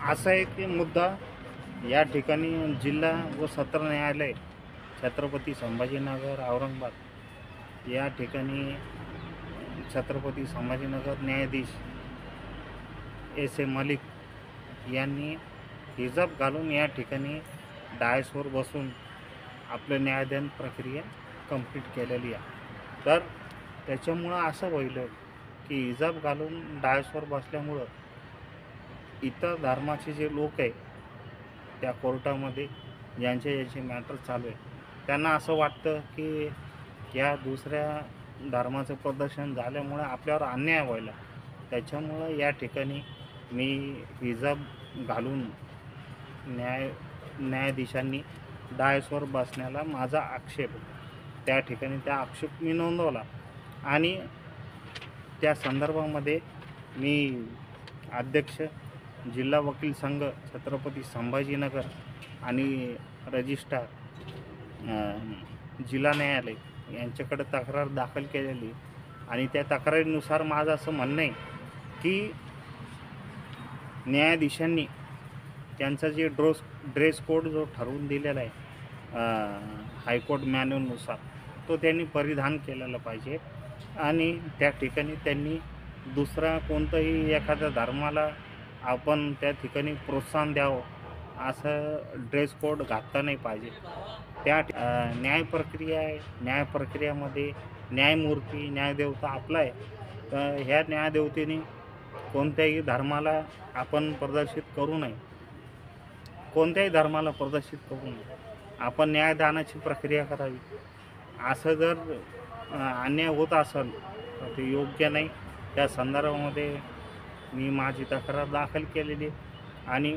असा एक मुद्दा या ठिकाणी जिल्हा व सत्र न्यायालय छत्रपती संभाजीनगर औरंगाबाद या ठिकाणी छत्रपती संभाजीनगर न्यायाधीश एस ए मलिक यांनी हिजाब घालून या ठिकाणी डायसवर बसून आपलं न्यायदान प्रक्रिया कंप्लीट केलेली आहे। तर त्याच्यामुळं असं होईल की हिजाब घालून डायसवर बसल्यामुळं इतर धर्माचे जे लोक आहे त्या कोर्टामध्ये ज्यांचे मॅटर चालू आहे त्यांना असं वाटतं की या दुसऱ्या धर्माचं प्रदर्शन झाल्यामुळे आपल्यावर अन्याय व्हायला, त्याच्यामुळं या ठिकाणी मी हिजाब घालून न्यायाधीशांनी डायसवर बसण्याला माझा आक्षेप, त्या ठिकाणी त्या आक्षेप मी नोंदवला आणि त्या संदर्भामध्ये मी अध्यक्ष जिल्हा वकील संघ छत्रपती संभाजीनगर आणि रजिस्ट्रार जिल्हा न्यायालय यांच्याकडे तक्रार दाखल केलेली आणि त्या तक्रारीनुसार माझं असं म्हणणं आहे की न्यायाधीशांनी त्यांचा जे ड्रेस कोड जो ठरवून दिलेला आहे हायकोर्ट मॅन्युअलनुसार तो त्यांनी परिधान केलेला पाहिजे आणि त्या ठिकाणी त्यांनी दुसरा कोणताही एखाद्या धर्माला आपण त्या ठिकाणी प्रोत्साहन द्यावं असं ड्रेस कोड घातला नाही पाहिजे। त्या न्यायप्रक्रिया आहे, न्यायप्रक्रियामध्ये न्यायमूर्ती न्यायदेवता आपला आहे, तर ह्या न्यायदेवतेने कोणत्याही धर्माला आपण प्रदर्शित करू नये, कोणत्याही धर्माला प्रदर्शित करू नये, आपण न्यायदानाची प्रक्रिया करावी। असं जर अन्याय होत असेल तर ते योग्य नाही। त्या संदर्भामध्ये मी माझी तक्रार दाखल केलेली आणि